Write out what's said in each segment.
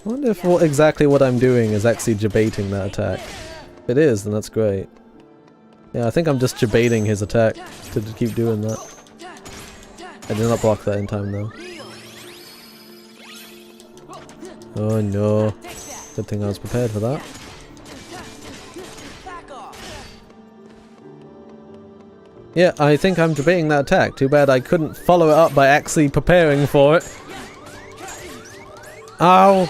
I wonder if exactly what I'm doing is actually debating that attack. If it is, then that's great. Yeah, I think I'm just debating his attack to keep doing that. I did not block that in time though. Oh no. Good thing I was prepared for that. Yeah, I think I'm debating that attack. Too bad I couldn't follow it up by actually preparing for it. Ow!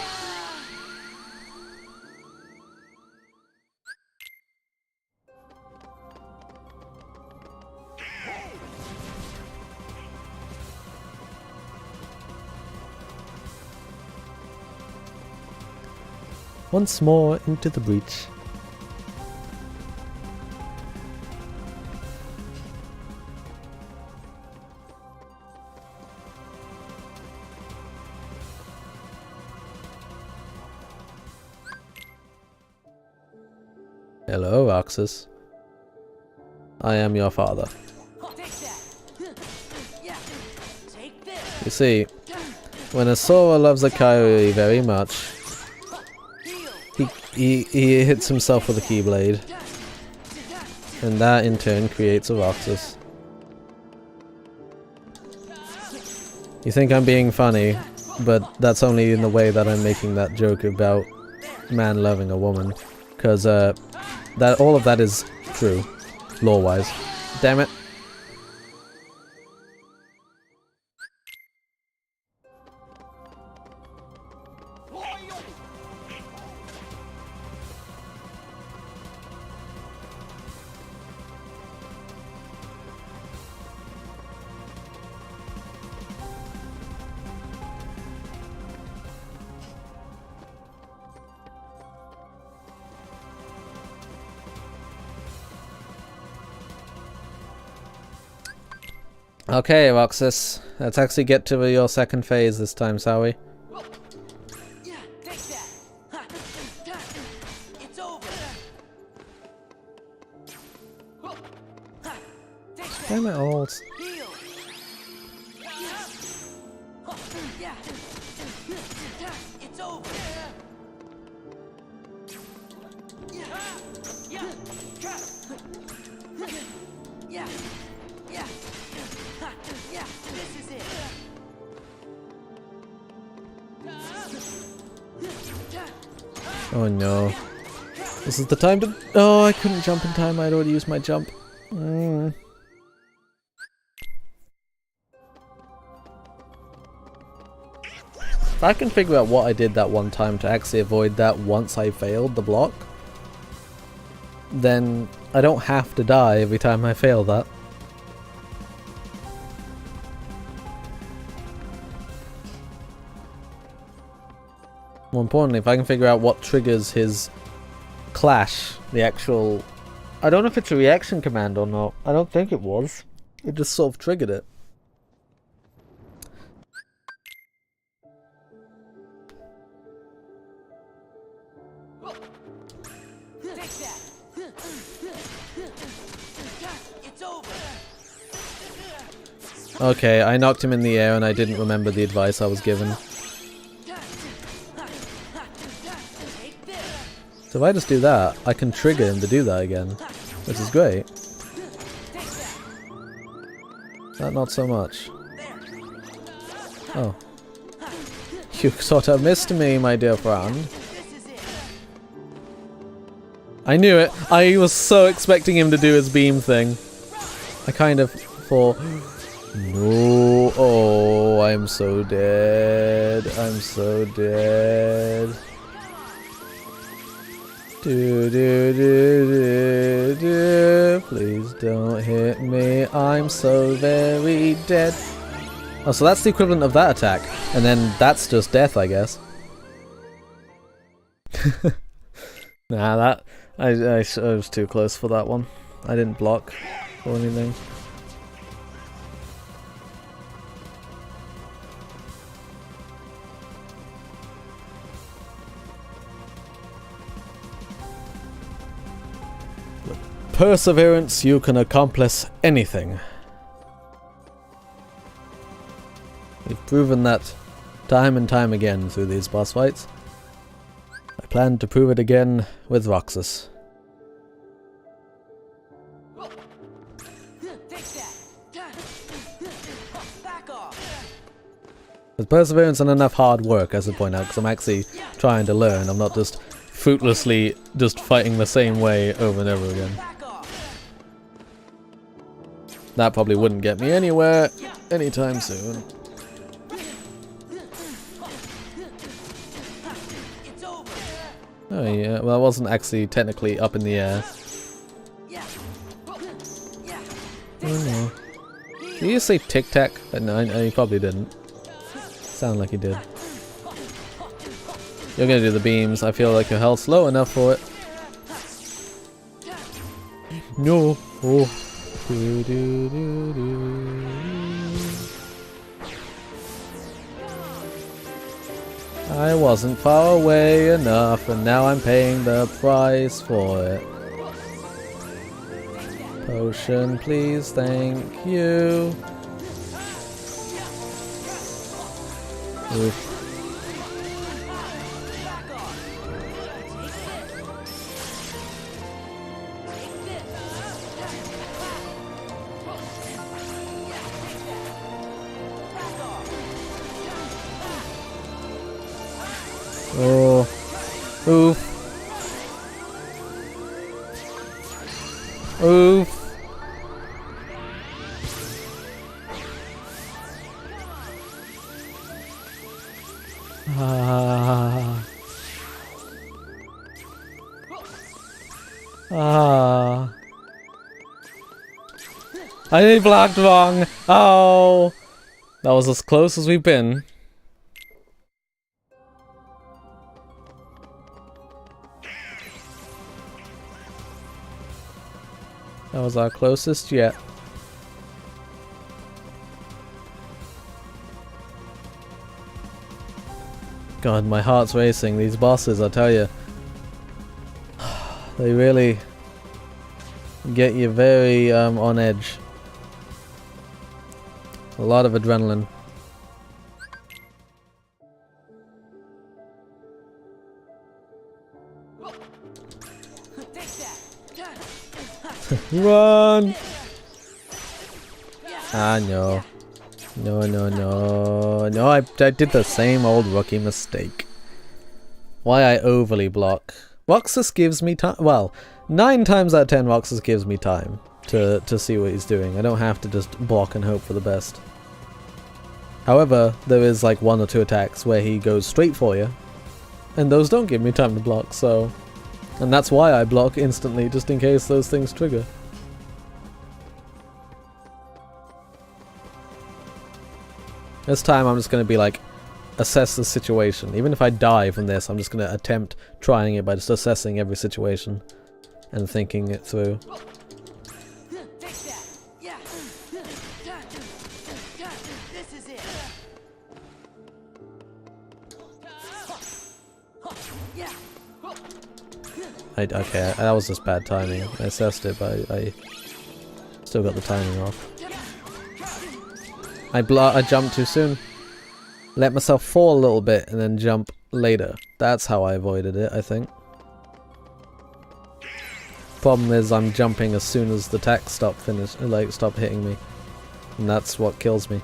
Once more into the breach. Hello, Roxas. I am your father. You see, when a Sora loves a Kairi very much, he hits himself with a Keyblade, and that in turn creates a Roxas. You think I'm being funny, but that's only in the way that I'm making that joke about man loving a woman, because that all of that is true, lore-wise. Damn it. Okay, Roxas, let's actually get to your second phase this time, shall we? Damn it all. Oh no. This is the time to— oh, I couldn't jump in time, I'd already used my jump. If I can figure out what I did that one time to actually avoid that once I failed the block, then I don't have to die every time I fail that. More importantly, if I can figure out what triggers his clash, the actual— I don't know if it's a reaction command or not. I don't think it was. It just sort of triggered it. Okay, I knocked him in the air and I didn't remember the advice I was given. So if I just do that, I can trigger him to do that again, which is great. That not so much. Oh. You sort of missed me, my dear friend. I knew it! I was so expecting him to do his beam thing. I kind of thought— no, oh, I'm so dead. I'm so dead. Do do do do do. Please don't hit me. I'm so very dead. Oh, so that's the equivalent of that attack, and then that's just death, I guess. Nah, that I was too close for that one. I didn't block or anything. perseverance, you can accomplish anything. We've proven that time and time again through these boss fights. I plan to prove it again with Roxas. With perseverance and enough hard work, I should point out, because I'm actually trying to learn. I'm not just fruitlessly just fighting the same way over and over again. That probably wouldn't get me anywhere anytime soon. Oh yeah, well, I wasn't actually technically up in the air. Oh no. Did you say tic-tac? No, you probably didn't. Sound like you did. You're gonna do the beams. I feel like your health's low enough for it. No. Oh. Do, do, do, do. I wasn't far away enough, and now I'm paying the price for it. Potion, please, thank you. Oof. Oh. Oof. Oof. Ah. Ah. I blocked wrong. Oh. That was as close as we've been. That was our closest yet. God, my heart's racing. These bosses, I tell you. They really get you very on edge. A lot of adrenaline. Run! Ah, no. No, no, no. No, I did the same old rookie mistake. Why I overly block. Roxas gives me time. Well, 9 times out of 10 Roxas gives me time to see what he's doing. I don't have to just block and hope for the best. However, there is like 1 or 2 attacks where he goes straight for you. And those don't give me time to block, so... And that's why I block instantly, just in case those things trigger. This time I'm just going to be like, assess the situation. Even if I die from this, I'm just going to attempt trying it by just assessing every situation and thinking it through. Okay, that was just bad timing. I assessed it, but I still got the timing off. I jumped too soon. Let myself fall a little bit and then jump later. That's how I avoided it, I think. Problem is I'm jumping as soon as the attack stop hitting me. And that's what kills me.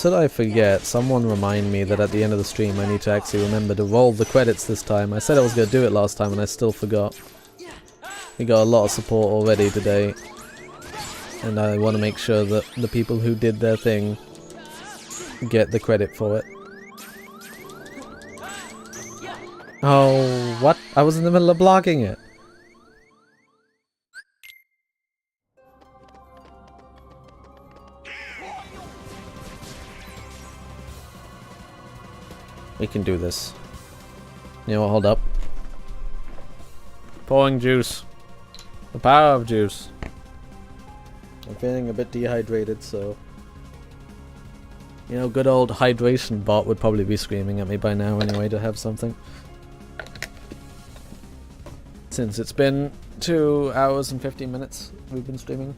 Should I forget, someone remind me that at the end of the stream I need to actually remember to roll the credits this time. I said I was going to do it last time and I still forgot. We got a lot of support already today. And I want to make sure that the people who did their thing get the credit for it. Oh, what? I was in the middle of blocking it. We can do this. You know what, hold up. Pouring juice. The power of juice. I'm feeling a bit dehydrated, so... You know, good old hydration bot would probably be screaming at me by now anyway to have something. Since it's been 2 hours and 15 minutes we've been streaming.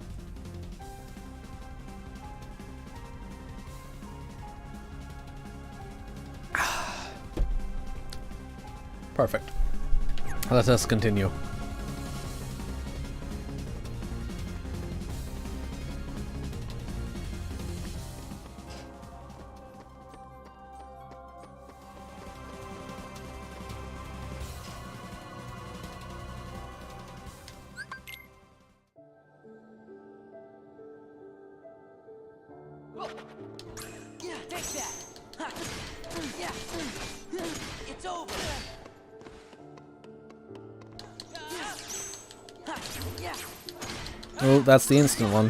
Perfect. Let us continue. Oh, that's the instant one.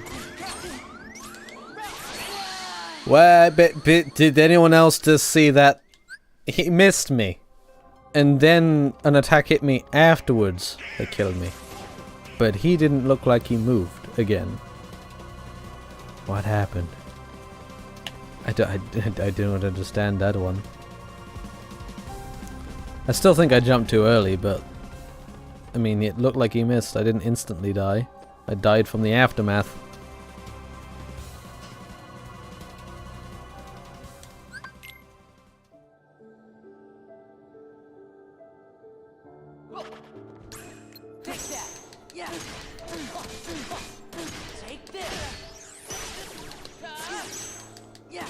What? But did anyone else just see that? He missed me. And then an attack hit me afterwards that killed me. But he didn't look like he moved again. What happened? I don't understand that one. I still think I jumped too early, but... I mean, it looked like he missed. I didn't instantly die. I died from the aftermath. Take that. Yeah. Take this. Yeah.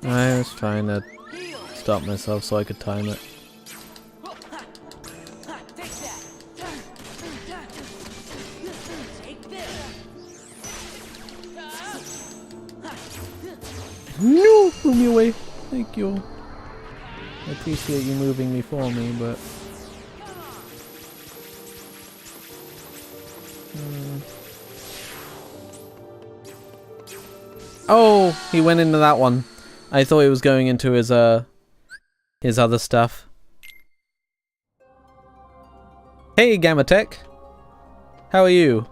I was trying to stop myself so I could time it. No! Move me away. Thank you. I appreciate you moving me for me, but... Oh! He went into that one. I thought he was going into his other stuff. Hey, Gamma Tech! How are you?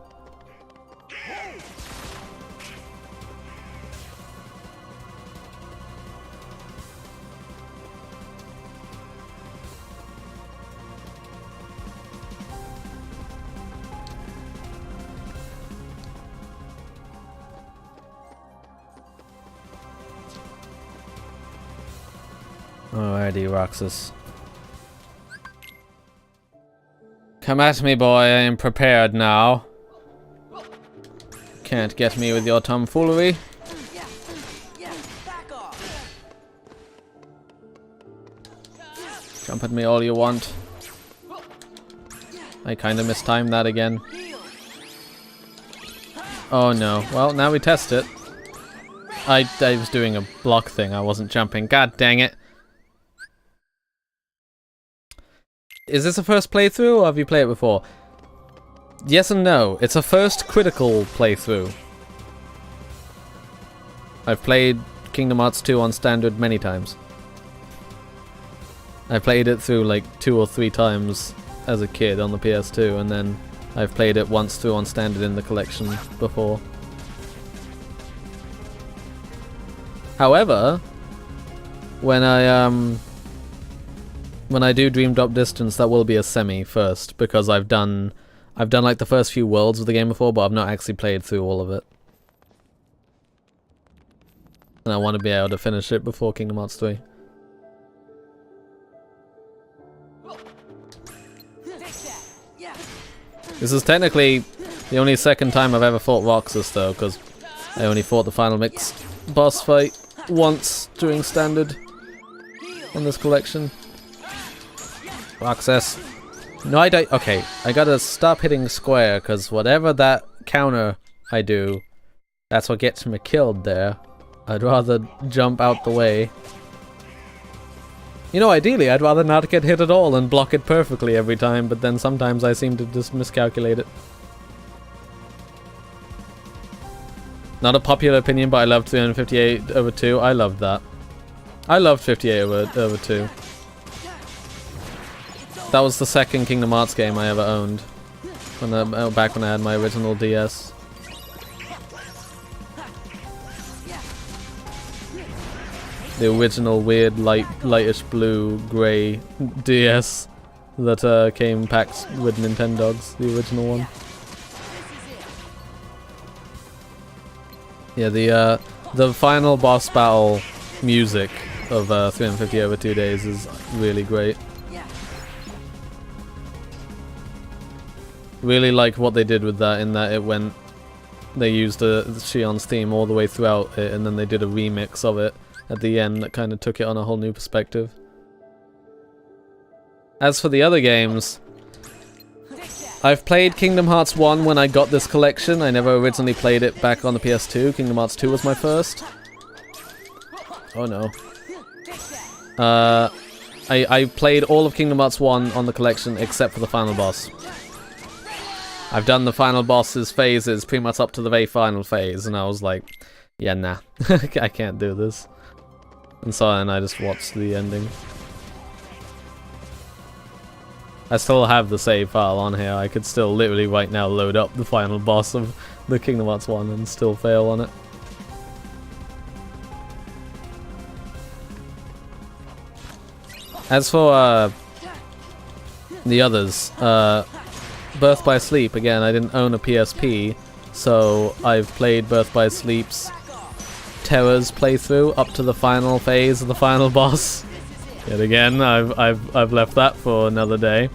Alrighty, Roxas. Come at me, boy. I am prepared now. Can't get me with your tomfoolery. Jump at me all you want. I kinda mistimed that again. Oh no. Well, now we test it. I was doing a block thing. I wasn't jumping. God dang it. Is this a first playthrough, or have you played it before? Yes and no. It's a first critical playthrough. I've played Kingdom Hearts 2 on standard many times. I played it through like 2 or 3 times as a kid on the PS2, and then I've played it once through on standard in the collection before. However, when I do Dream Drop Distance, that will be a semi first, because I've done like the first few worlds of the game before, but I've not actually played through all of it. And I want to be able to finish it before Kingdom Hearts 3. This is technically the only second time I've ever fought Roxas though, because I only fought the final mix boss fight once during standard on this collection. Roxas. No, I don't. Okay, I gotta stop hitting square, because whatever that counter I do, that's what gets me killed there. I'd rather jump out the way. You know, ideally, I'd rather not get hit at all and block it perfectly every time, but then sometimes I seem to just miscalculate it. Not a popular opinion, but I loved 358/2. I loved that. I loved 58 over 2. That was the second Kingdom Hearts game I ever owned. Back when I had my original DS. The original weird lightish blue grey DS that came packed with Nintendogs, the original one. Yeah, the final boss battle music of 350 over 2 days is really great. Really like what they did with that, in that they used Shion's theme all the way throughout it, and then they did a remix of it at the end that kind of took it on a whole new perspective. As for the other games, I've played Kingdom Hearts 1 when I got this collection. I never originally played it back on the PS2. Kingdom Hearts 2 was my first. Oh no. I played all of Kingdom Hearts 1 on the collection except for the final boss. I've done the final boss's phases pretty much up to the very final phase, and I was like, yeah, nah, I can't do this. And so then I just watched the ending. I still have the save file on here. I could still literally right now load up the final boss of the Kingdom Hearts 1 and still fail on it. As for the others, Birth by Sleep, again, I didn't own a PSP, so I've played Birth by Sleep's Terror's playthrough up to the final phase of the final boss. Yet again, I've left that for another day.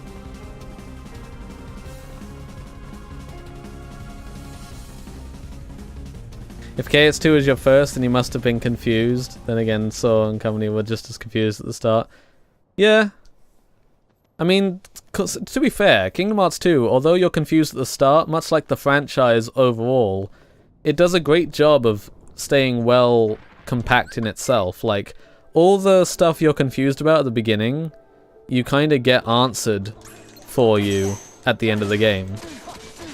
If KH2 is your first, then you must have been confused. Then again, Saw and company were just as confused at the start. Yeah. I mean, to be fair, Kingdom Hearts 2, although you're confused at the start, much like the franchise overall, it does a great job of staying well compact in itself. Like, all the stuff you're confused about at the beginning, you kind of get answered for you at the end of the game.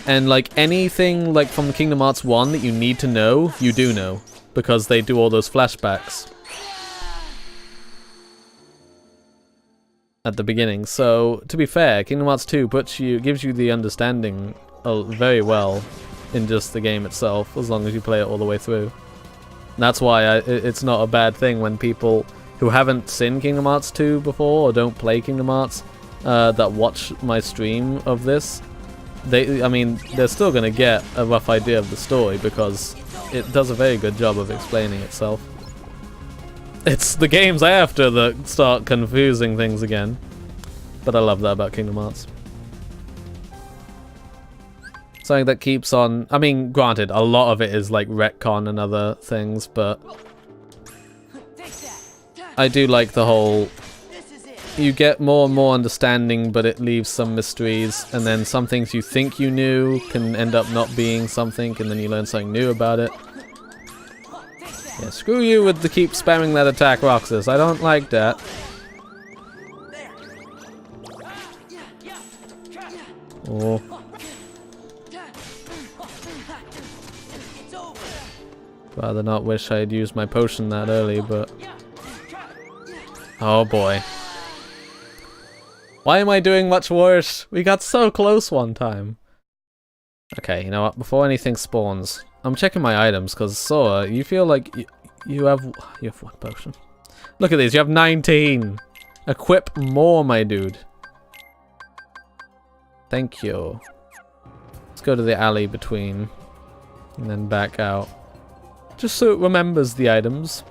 And like anything like from Kingdom Hearts 1 that you need to know, you do know, because they do all those flashbacks at the beginning. So, to be fair, Kingdom Hearts 2 gives you the understanding very well in just the game itself, as long as you play it all the way through. And that's why it's not a bad thing when people who haven't seen Kingdom Hearts 2 before, or don't play Kingdom Hearts, that watch my stream of this, they're still gonna get a rough idea of the story, because it does a very good job of explaining itself. It's the games after that start confusing things again. But I love that about Kingdom Hearts. Something that keeps on... I mean, granted, a lot of it is like retcon and other things, but... I do like the whole... You get more and more understanding, but it leaves some mysteries, and then some things you think you knew can end up not being something, and then you learn something new about it. Yeah, screw you with the keep spamming that attack, Roxas. I don't like that. Oh. Rather not wish I had used my potion that early, but... Oh boy. Why am I doing much worse? We got so close one time. Okay, you know what? Before anything spawns, I'm checking my items, because Sora, you feel like you have one potion. Look at these, you have 19. Equip more, my dude. Thank you. Let's go to the alley between, and then back out. Just so it remembers the items.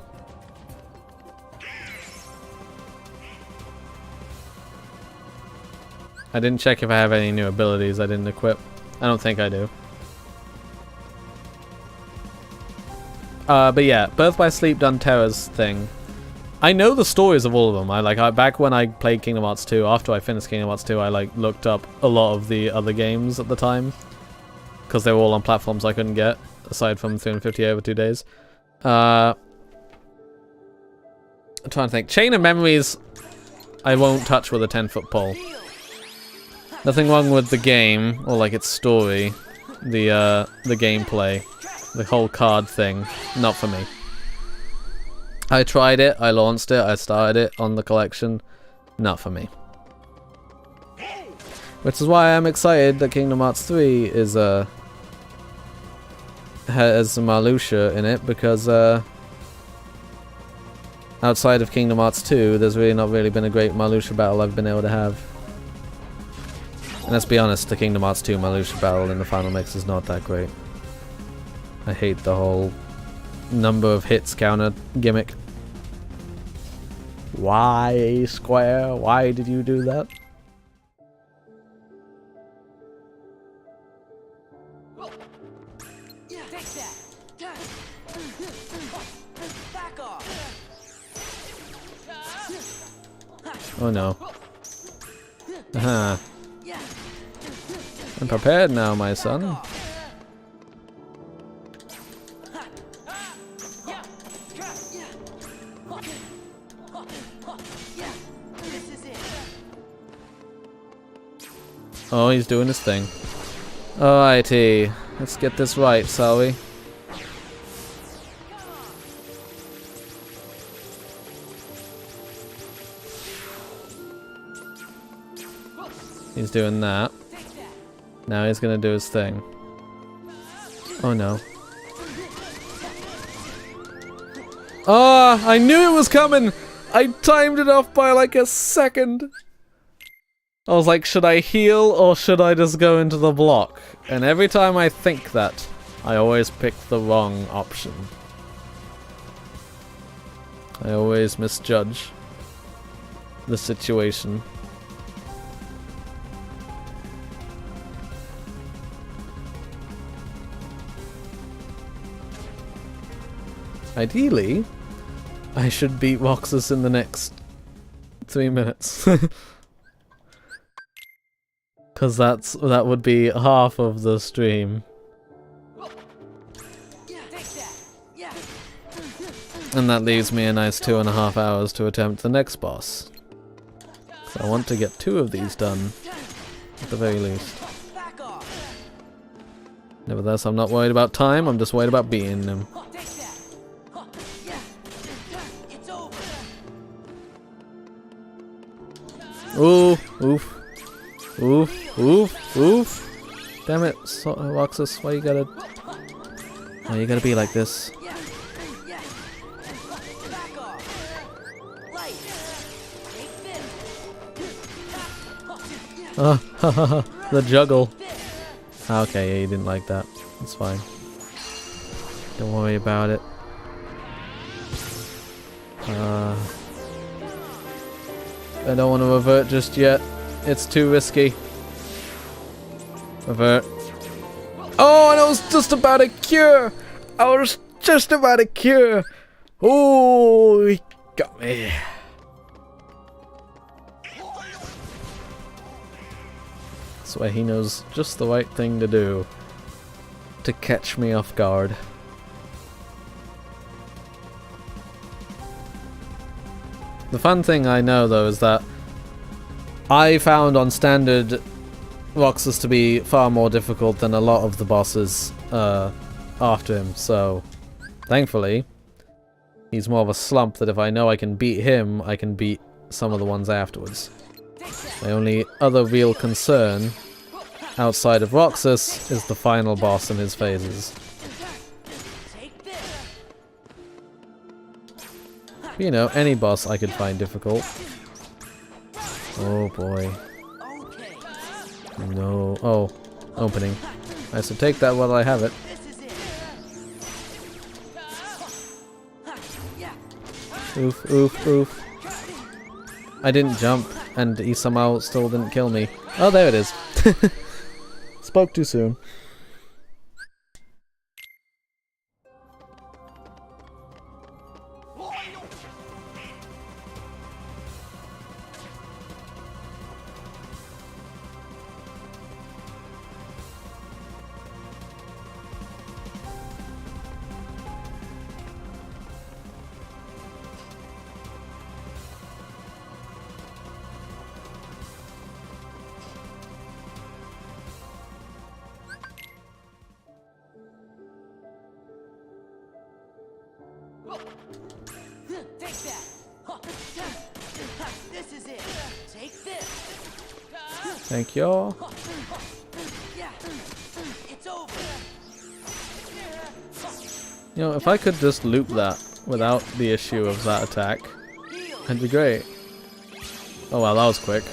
I didn't check if I have any new abilities I didn't equip. I don't think I do. But yeah, Birth by Sleep done Terra's thing. I know the stories of all of them. Back when I played Kingdom Hearts 2, after I finished Kingdom Hearts 2, I looked up a lot of the other games at the time, because they were all on platforms I couldn't get, aside from 350 over 2 days. I'm trying to think. Chain of Memories, I won't touch with a 10-foot pole. Nothing wrong with the game, or like its story, the gameplay, the whole card thing, not for me. I tried it, I launched it, I started it on the collection. Not for me. Which is why I'm excited that Kingdom Hearts 3 is has Marluxia in it, because outside of Kingdom Hearts 2, there's really not been a great Marluxia battle I've been able to have. And let's be honest, the Kingdom Hearts 2 Marluxia battle in the final mix is not that great. I hate the whole number of hits counter gimmick. Why, Square? Why did you do that? Take that. Back off. Oh no. I'm prepared now, my son. Oh, he's doing his thing. Alrighty, let's get this right, shall we? He's doing that. Now he's gonna do his thing. Oh no. Ah, I knew it was coming! I timed it off by like a second! I was like, should I heal or should I just go into the block? And every time I think that, I always pick the wrong option. I always misjudge the situation. Ideally, I should beat Roxas in the next 3 minutes. Cause that would be half of the stream. And that leaves me a nice 2.5 hours to attempt the next boss. So I want to get 2 of these done, at the very least. Nevertheless, I'm not worried about time, I'm just worried about beating them. Ooh, oof. Oof, oof, oof. Damn it, Roxas, why you gotta... Why you gotta be like this? Oh, hahaha, the juggle. Okay, yeah, you didn't like that. That's fine. Don't worry about it. I don't want to revert just yet. It's too risky. Revert. Oh, and I was just about a cure! I was just about a cure! Oh, he got me. That's why he knows just the right thing to do. To catch me off guard. The fun thing I know though is that I found on standard Roxas to be far more difficult than a lot of the bosses after him, so thankfully he's more of a slump that if I know I can beat him, I can beat some of the ones afterwards. My only other real concern outside of Roxas is the final boss and his phases. You know, any boss I could find difficult. Oh boy. No. Oh, opening. I should take that while I have it. Oof, oof, oof. I didn't jump, and he somehow still didn't kill me. Oh, there it is. Spoke too soon. Thank you. It's over. You know, if I could just loop that without the issue of that attack, that'd be great. Oh wow, that was quick.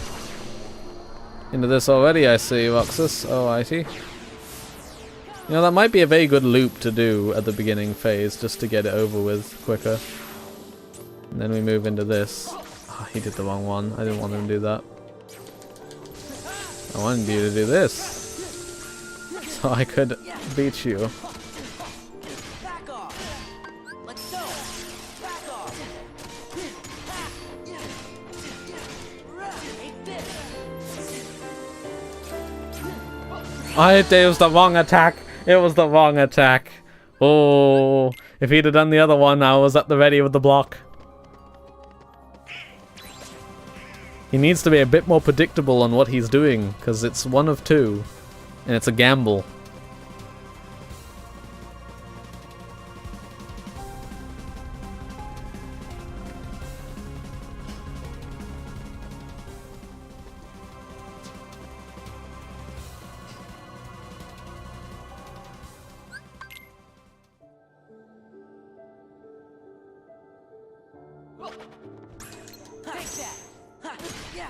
Into this already, I see, Roxas. Alrighty. You know, that might be a very good loop to do at the beginning phase, just to get it over with quicker. And then we move into this. Oh, he did the wrong one. I didn't want him to do that. I wanted you to do this. So I could beat you. Back off. Let's go. Back off. Take this. It was the wrong attack. It was the wrong attack. Oh, if he'd have done the other one, I was at the ready with the block. He needs to be a bit more predictable on what he's doing, because it's one of two, and it's a gamble. Take that. Yeah.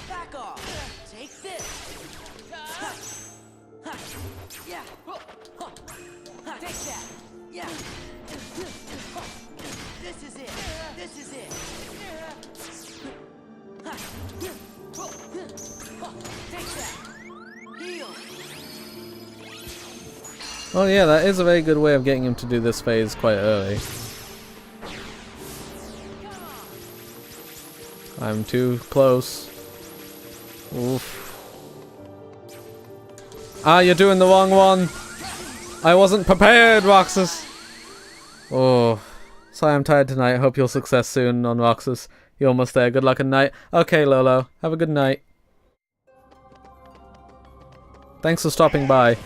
Back off. Take this. Yeah. Take that. Yeah. This is it. This is it. Take that. Heal. Oh yeah, that is a very good way of getting him to do this phase quite early. I'm too close. Oof. Ah, you're doing the wrong one! I wasn't prepared, Roxas! Oh. Sorry I'm tired tonight. Hope you'll success soon on Roxas. You're almost there. Good luck at night. Okay, Lolo. Have a good night. Thanks for stopping by.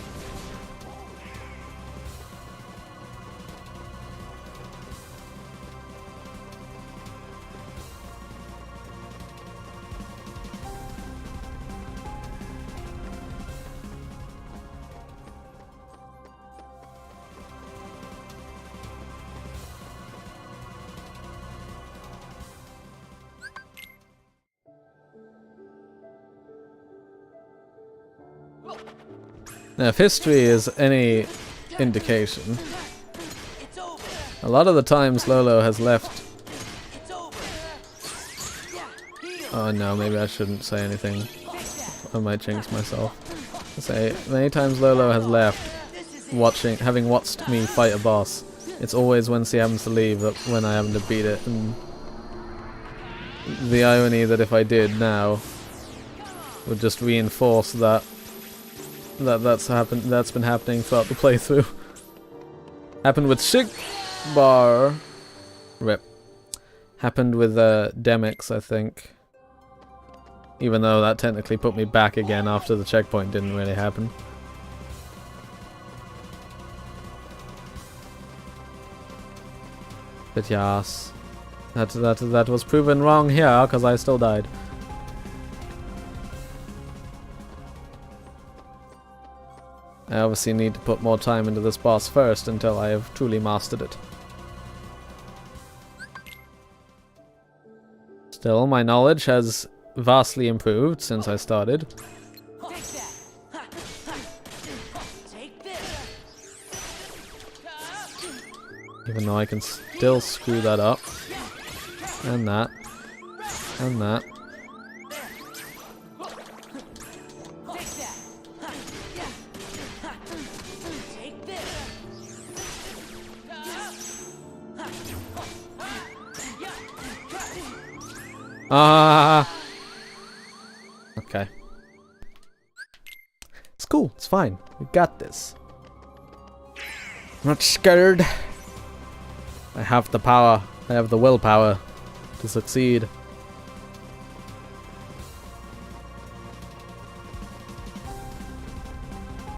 Now, if history is any indication, It's over. a lot of the times Lolo has left. It's over. Yeah. Heal. Oh no, maybe I shouldn't say anything. Take that. I might jinx myself. Say, many times Lolo has left having watched me fight a boss. It's always when she happens to leave that when I happen to beat it, and the irony that if I did now would just reinforce that's been happening throughout the playthrough. Happened with Shigbar. Rip. Happened with Demix, I think. Even though that technically put me back again after the checkpoint didn't really happen. But yes, that was proven wrong here because I still died. I obviously need to put more time into this boss first until I have truly mastered it. Still, my knowledge has vastly improved since I started. Take that. Take this. Even though I can still screw that up. And that. And that. Take that. Yeah. Take this. Ah. Okay. It's cool. It's fine. We got this. I'm not scared. I have the power. I have the willpower to succeed.